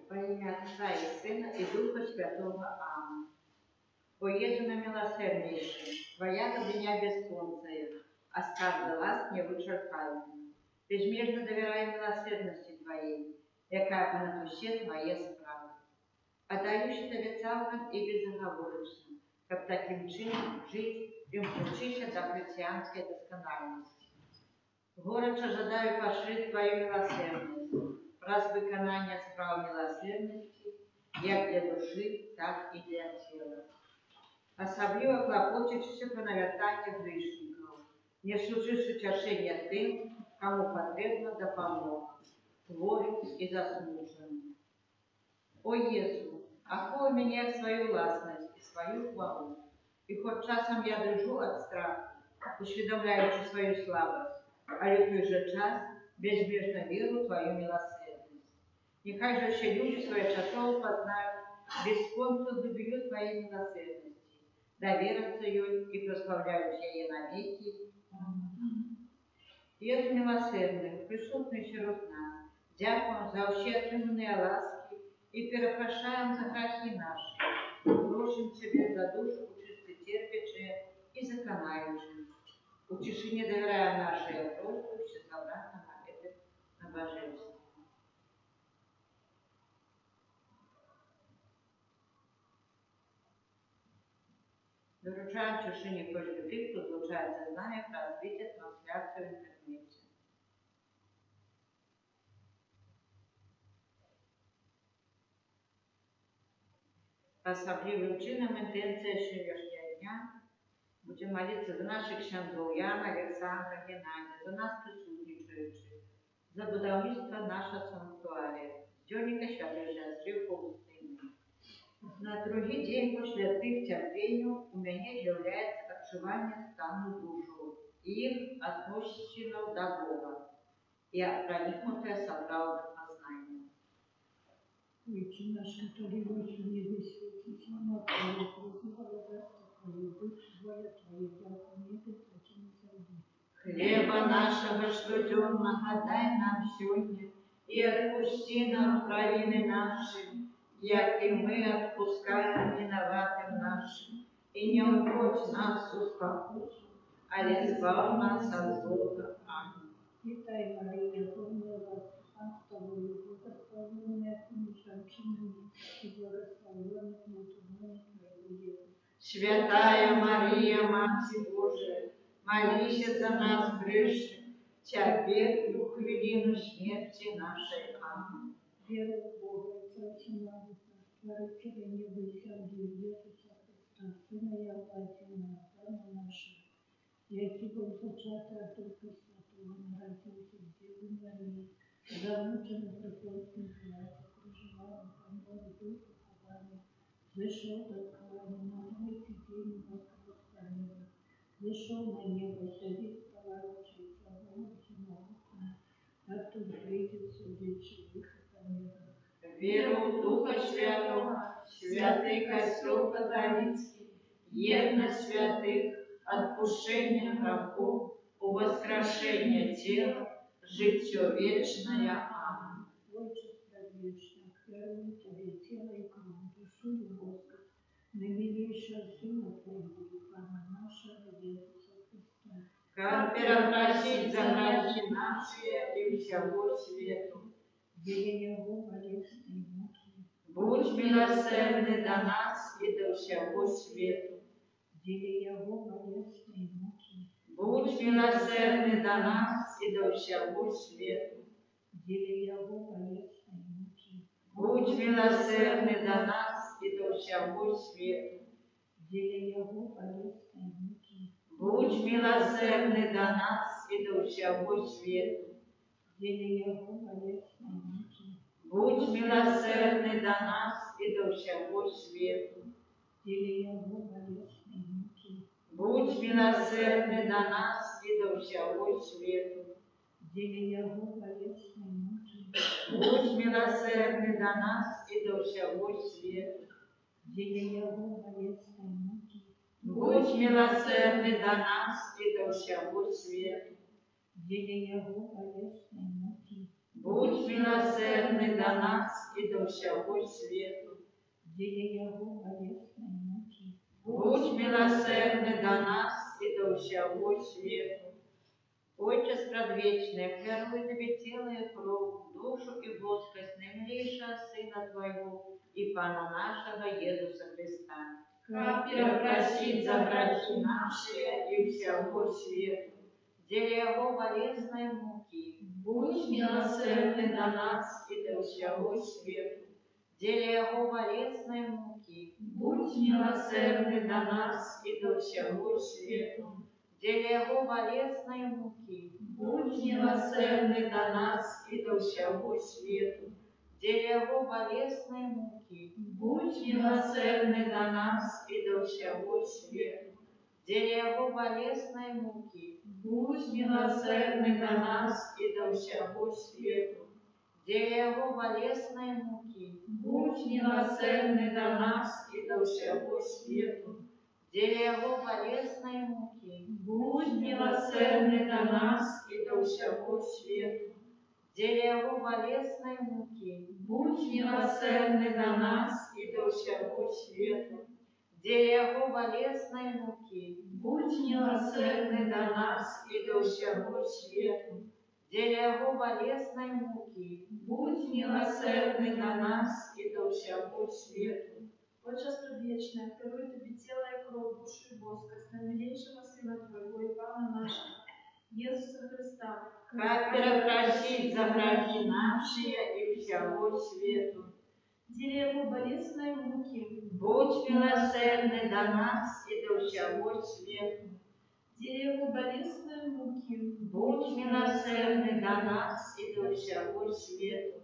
Во имя Отца и Сына и Духа Святого. Аминь. О Єsu немилосерднейший, Твоя добриня бесконцая, а скарби ласт невычерпаемая. Безмерно доверяю милосердности Твоей, яка бы на душе Твоей справи. Отдающий Тебе целым и безоговорочно, как таким чином жить, примкнувшись до христианской доскональности. Горячо жадаю пошить Твою милосердность, раз виконання справ милосердности, як для души, так и для тела. Особливо клопочешься по навертанию грешников, несучи утешения тем, кому потребна допомога, хворым и заслуженным. О Єsu, охой меня в свою властность и свою хвалу, и хоть часом я дрожу от страха, усведомляючи свою слабость, але в той же час безмежно веру в Твою милосердность. Нехай же все люди своечасово познают бесконцу глубину Твоей милосердности, доверятся ее и прославляют ее навеки. Єsu милосердный, присутный среди нас, дякуем за все отриманные ласки и перепрошаем за грехи наши, просим Тебе за душу чистотерпячие и законающие. У тишине доверяя нашей просьбы, все собраться на это набожество. Доручаем тишине просьбы тех, кто случается с нами, развитие трансляцию в интернете. Особливым чином интенция сегодняшнего дня будем молиться за наших księdzów Яна, Александра, Геннадия, за нас присутствующих, за будовництво нашего санктуария, Дёника Святой Сестры Фаустины. На другий день после тих терпению у меня является отшивание стану душу и их относительно до Бога и проникнутое соправду познание. Отче наш, который в небе, светится имя Твое, придет Царство Твое, будь воля Твоя, как в небе, так и на земле. Хлеба нашего ежедневного дай нам сегодня, и отпусти нам провины наши, як и мы отпускаем виноватым нашим, и не уводь нас в искушение, але избавь нас от злого. Аминь. Святая Мария, полная власти, с Тобою, благословенная ты между женщинами, и благословенный плод лона Твоего, Иисус. Святая Мария, Мать Божия, молись за нас грешных, теперь и в хвилину смерти нашей. Аминь. Верую в Бога, Отца Всемогущего, Творителя неба и земли, Иисуса Христа, Сына и Отца Пана нашего, який був зачатий от Духа Святого, народився в Девы Марии, замучений при Понтии Пилате, кружеваний, помилуй Духа Хований, зашел до ткани, на третий день воскресенье, зашел на небо, садит поворачивается, Бога Всемогущего, так тут придет судить живых и померных. Веру в Духа Святого, святый Костел католицкий, едность святых, отпущение грехов, воскрешение тела, житье вечное. Аминь. Отчество вечное, верую Тебе, тело и кровь, душу и воскрес, наимилейшего Сына Твоего и Пана нашего Иисуса Христа, Как перепросить за грехи наши и всего свету. где Его болезни и муки, Будь милосердный до нас и до всего свету. где Его болезни и муки, Будь милосердный до нас и до всего свету. где Его болезни и муки, Будь милосердный до нас и до всего свету. где Его болезни и муки, Будь милосердный до нас и до всего свету. где Его болезни и муки, Будь милосердный до нас и до всего свету. где Его болезни и муки, Будь милосердный до нас и до всего свету. где Его болезни и муки, Будь милосердный до нас и до всего свету. где Его болезни и муки, Будь милосердный до нас и до всего свету. где Его болезни и муки, Будь милосердный до нас и до всего свету. где Его болезни и муки, Будь милосердный до нас и до всего свету. Отче предвечный, верую Тебе тело и кровь, душу и воскрес наимилейшего Сына Твоего и Пана нашего Иисуса Христа. Как перепросить за грехи наши и всего свету. Деле Его болезной муки, будь милосердный до нас и до всего свету. Деле Его болезной муки, будь милосердный до нас и до всего свету. Деле Его болезной муки, будь милосердный до нас и до всего свету. Деле Его болезной муки, будь милосердный до нас и до всего свету. Деле Его болезной муки, будь милосердный до нас и до всего свету. Деле Его болезной муки, будь милосердный до нас и до всего свету. Деле Его болезной муки, будь милосердный до нас и до всего свету. Деле Его болезной муки, будь милосердный до нас и до всего свету. Деле Его болезной муки, будь милосердный до нас и до всего свету. Деле Его болезной муки, будь милосердный до нас и до всего свету. Отчество вечное, даруй Тебе тело и кровь, душу и воскрес, наимилейшего Сына Твоего и Пана нашего, Иисуса Христа, Как перепросить за грехи наши и всего свету. деле Его болезной муки, Будь милосердный до нас и до всего свету. деле Его болезной муки, Будь милосердный до нас и до всего свету.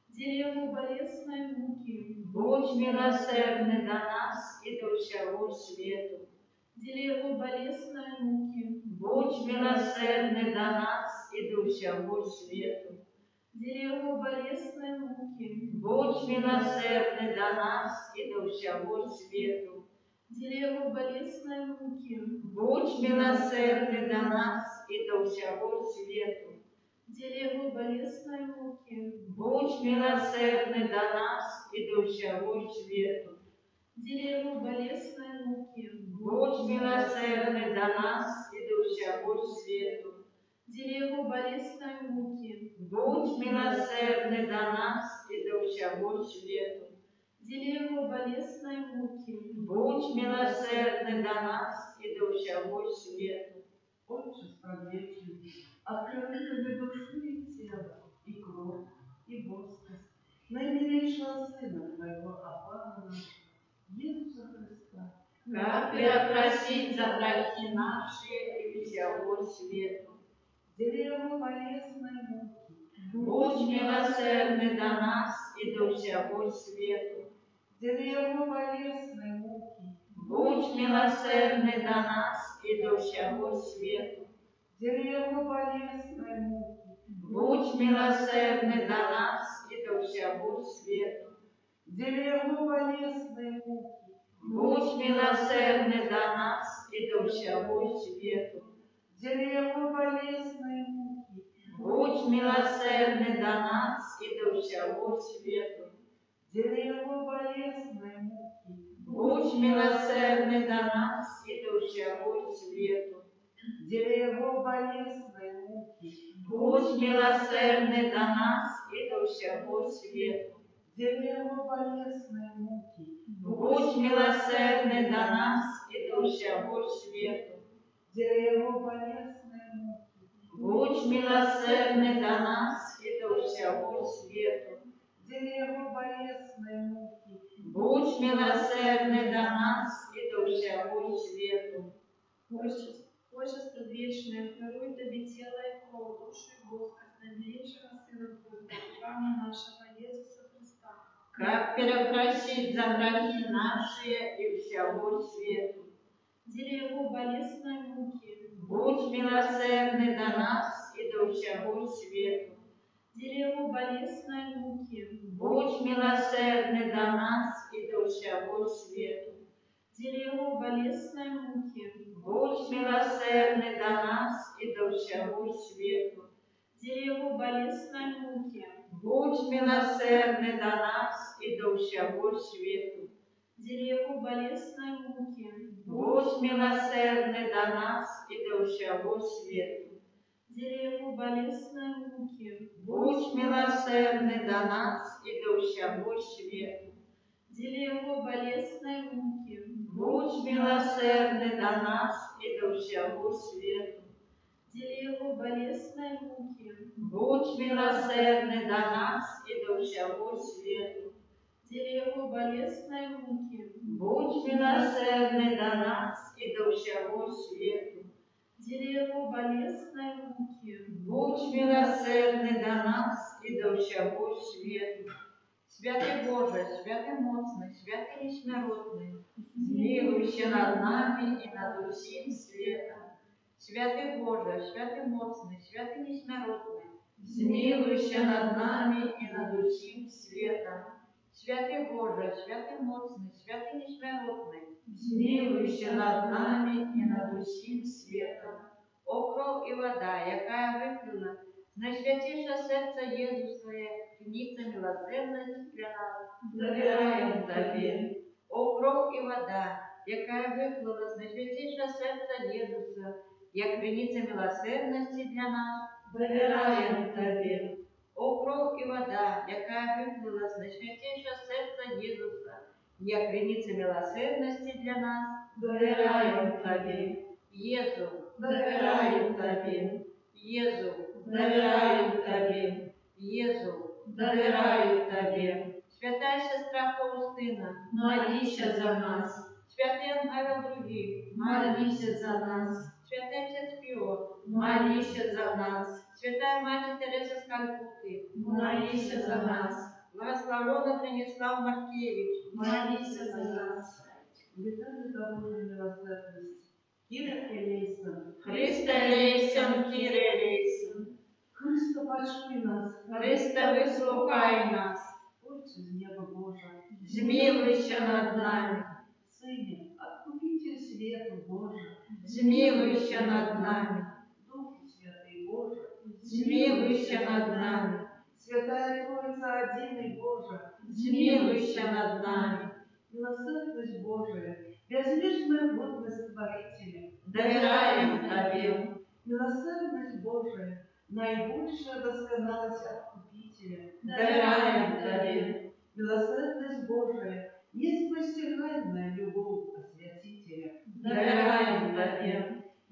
деле Его болезной муки, Будь милосердный до нас и до всего свету. деле Его болезной муки, Будь милосердный до нас и до всего свету. деле Его болезной муки, Будь милосердный до нас и до всего свету. деле Его болезной муки, Будь милосердный до нас и до всего свету. деле Его болезной муки, Будь милосердный до нас и до всего свету. деле Его болезной муки, Будь милосердный до нас и до всего свету. деле Его болезной муки, Будь милосердный до нас и до всего свету. деле Его болезной муки, Будь милосердный милосердный до нас и до всего свету. Отче справедливый, открой тебе душу и тело, и кровь, и воскрес, наимилейшего Сына Твоего, Апана нашего, Иисуса Христа, Как просить за грехи наши и всего свету. дели Его болезной муки, Будь милосердный до нас и до всего свету. дели Его болезной муки, Будь милосердный до нас и до всего свету. дели Его болезной муки, Будь милосердный до нас и до всего свету. дели Его болезной муки, Будь милосердный до нас и до всего свету. дели Его болезной муки, Будь милосердный до нас и до всего свету. дели Его болезной муки, Будь милосердный до нас и до всего свету. дели Его болезной муки, Будь милосердный до нас и до всего свету. дели Его болезной муки, Будь милосердный до нас и до всего свету. дели Его болезной муки, Будь милосердный до нас и до всего свету. дели Его болезной муки, Будь милосердный до нас и до всего свету. Отче предвечный, даруй Тебе тело и кровь, душу и воскрес наимилейшего Сына Твоего, Пана нашего Иисуса Христа. Как перепросить за грехи наши и всего свету. Дели Его болезной муки, Будь милосердный до нас и до всего свету. дели Его болезной муки, Будь милосердный до нас и до всего свету. дели Его болезной муки, Будь милосердный до нас и до всего свету. дели Его болезной муки, Будь милосердный до нас и до всего свету. дели Его болезной муки, Будь милосердный до нас и до всего свету. дели Его болезной муки, Будь милосердный до нас и до всего свету. дели Его болезной муки, Будь милосердный до нас и до всего свету. дели Его болезной муки, Будь милосердный до нас и до всего свету. дели Его болезной муки, Будь милосердный до нас и до всего свету. дели Его болезной муки, Будь милосердний до нас і до всього світу. Святий Боже, святий моцний, святий несмиротний, змилуйся над нами і над усім світом. Святий Боже, святий моцний, святий несмиротний, змилуйся над нами і над усім світом. Святий Боже, святий моцний, святий несмиротний, змилуйся над нами і над усім світом. О кров і вода, яка виклила з найсвятіше серце Єзусове, криниця милосердності для нас, довіряємо Тобі. О кров і вода, яка виклила з найсвятіше серце Єзуса, як криниця милосердності для нас, довіряємо Тобі. О кров і вода, яка виклила з найсвятіше серце Єзуса, як криниця милосердності для нас, довіряємо Тобі. Єзу, довіряємо Тобі. Єзу, довіряємо Тобі. Єзу, довіряємо Тобі. Свята сестра Фаустина, молися за нас. Святий Ангел Другий, молися за нас. Святий Отець Піо, молися за нас. Святая Мать Тереза з Калькутти, молися за нас. Благословенный Станислав Маркевич, молися за нас. Вітаю за Божою милосердність. Кіра Елейсон, Христе Лейсен, Кире Лейсен, Христо, почуй нас. Христе, вислухай нас, Отче з неба Божа, змилуйся над нами, Сине, Откупитель світу Божа, змилуйся над нами, Духу Святий Божа, змилуйся над нами, Святая Троица Одиный Божа, змилуйся над нами, милосердность Божия, безмежная годность Творителя, доверяем Тебе, милосердность Божия, наибольшая досконалость Откупителя, доверяем Тебе, милосердность Божия, есть постигаемая любовь Освятителя,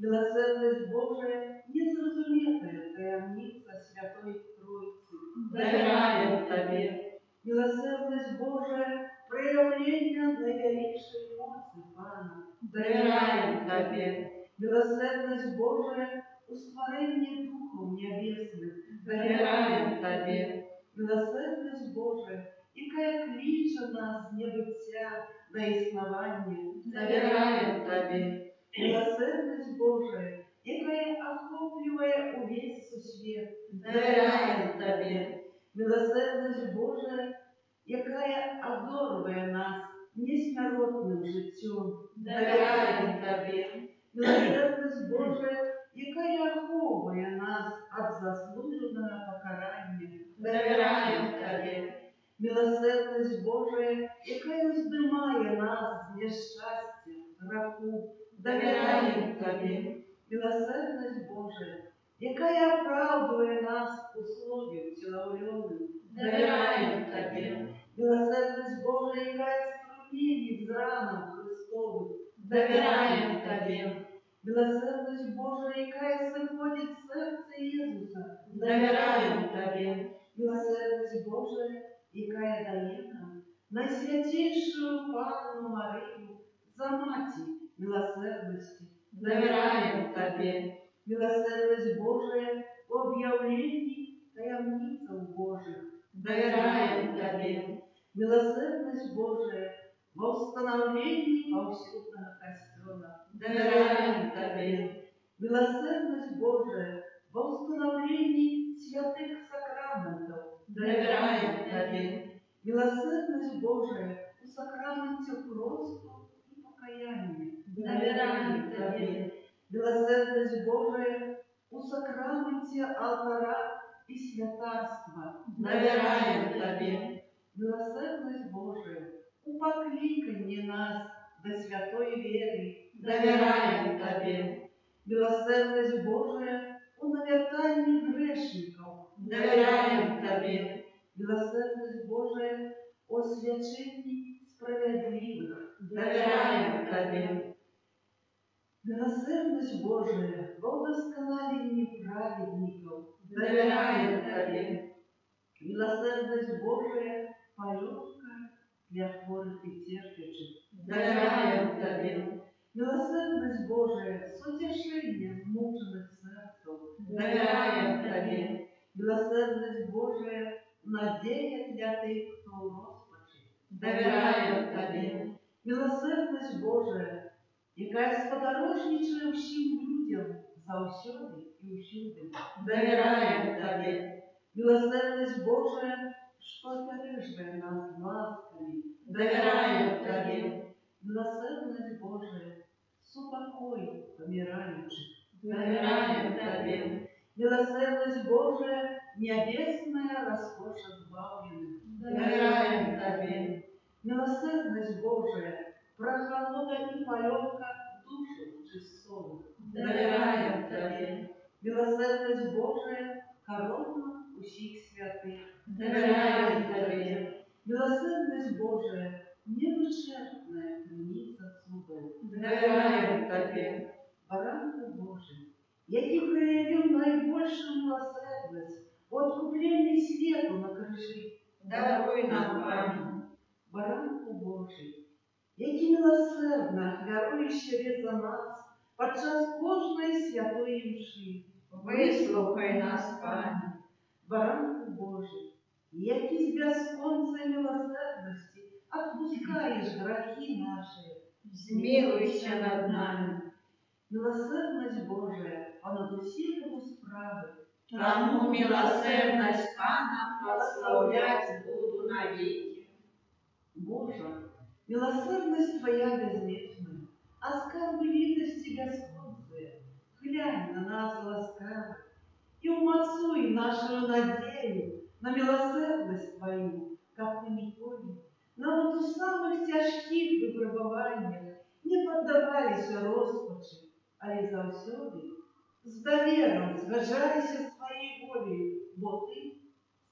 Милосердность Божия, незрозумітая таємниця Святої Троїці. Довіряємо Тобі. Милосердность Божия, проявлення найвялейшей моці Пана. Довіряємо Тобі. Милосердность Божия, у створенні Духом Небесних. Довіряємо Тобі. Милосердность Божия, яка кличе нас з небиття на існування. Довіряємо Тобі. Милосердность Божия, яка охоплює увесь сусвіт. Довіряємо Тобі. Милосердность Божия, яка одорває нас несмиротним життям. Довіряємо Тобі. Милосердность Божия, яка охоплює нас від заслуженого покарання. Довіряємо Тобі. Милосердность Божия, яка здимає нас з нещастя, граху. Довіряємо Тобі. Милосердность Божия, яка оправдує нас у слові всеновленим. Довіряємо Тобі. Милосердность Божия, яка струмінить з ранам Христових. Довіряємо Тобі. Милосердность Божия, яка сиходить в серце Ісуса. Довіряємо Тобі. Милосердность Божия, яка дає нам найсвятейшую Панну Марию за маті милосердности. Довіряємо Тобі. Милосердность Божия в об'явленні таємницям Божих. Довіряємо Тобі. Милосердность Божия во установлении повсюдного костела. Довіряємо Тобі. Милосердность Божия во установлении святых сакраментов. Довіряємо Тобі. Милосердность Божия у сакраменте просто и покаяния. Довіряємо Тобі. Милосердность Божия у сакраменте алтара и святарства. Довіряємо Тобі. Милосердность Божия у покликании нас до святой веры. Довіряємо Тобі. Милосердность Божия у навертании грешников. Довіряємо Тобі. Милосердность Божия о свячении справедливых. Довіряємо Тобі. Милосердность Божия в удосконалении праведников. Довіряємо Тобі. Милосердность Божия полегка для хворых и терпящих. Довіряємо Тобі. Милосердность Божия с утешением мученых сердцев. Довіряємо Тобі. Милосердность Божия надея для тих, хто у розпачі. Довіряємо Тобі. Милосердность Божия, яка сподорожничає всім людям завсюди і всюди. Довіряємо Тобі. Милосердность Божия, що опережає нас ласками. Довіряємо Тобі. Милосердность Божия, супокой помирающих. Довіряємо Тобі. Милосердность Божия, небесная роскошь избавленных. Довіряємо Тобі. Милосердность Божия, прохолода и полегка душу чистовых. Довіряємо Тобі. Милосердность Божия, корона усіх святых. Довіряємо Тобі. Милосердность Божия, невычерпная криниця судов. Довіряємо Тобі. Баранку Божий, який проявив найбільшу милосердность в откупленні світу на крижі. Даруй нам, Пане. Баранку Божий, який милосердно хляруєш через за нас подчас кожної святої мші. Вислухай нас, Пане. Баранку Божий, який з безконцей милосердності отпускаєш грехи наші. Змилуйся над нами. Милосердность Божия понад усіми справи. Тому милосердность Пана прославлять буду навіки. Боже, милосердность Твоя безмежная, а скарбы литости бесконцые, глянь на нас ласкаво и умацуй нашу надею на милосердность Твою, как на Николе, на вот у самых тяжких выпробованиях не поддавались розпачи, але завсёды с довером зважайся своей волей, бо Ты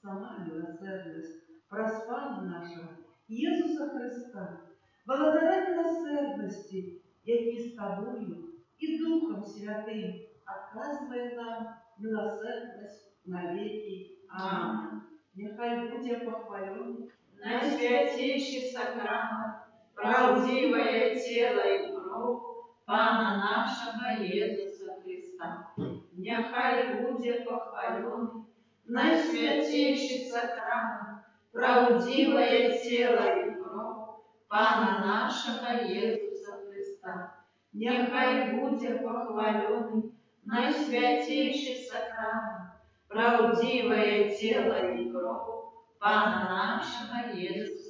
сама милосердность, проспана нашего Иисуса Христа, благодаря милосердности, який з тобою и Духом Святым оказывай нам милосердность навеки. Аминь. Нехай буде похвалений Найсвятейший сакрамент, правдивое тело и кровь Пана нашего Иисуса Христа. Нехай буде похвалений Найсвятейший сакрамент, правдивое тело и кровь Пана нашего Иисуса Христа. Нехай буде похвалений Найсвятейший сакрамент, правдивое тело и кровь Пана нашего Иисуса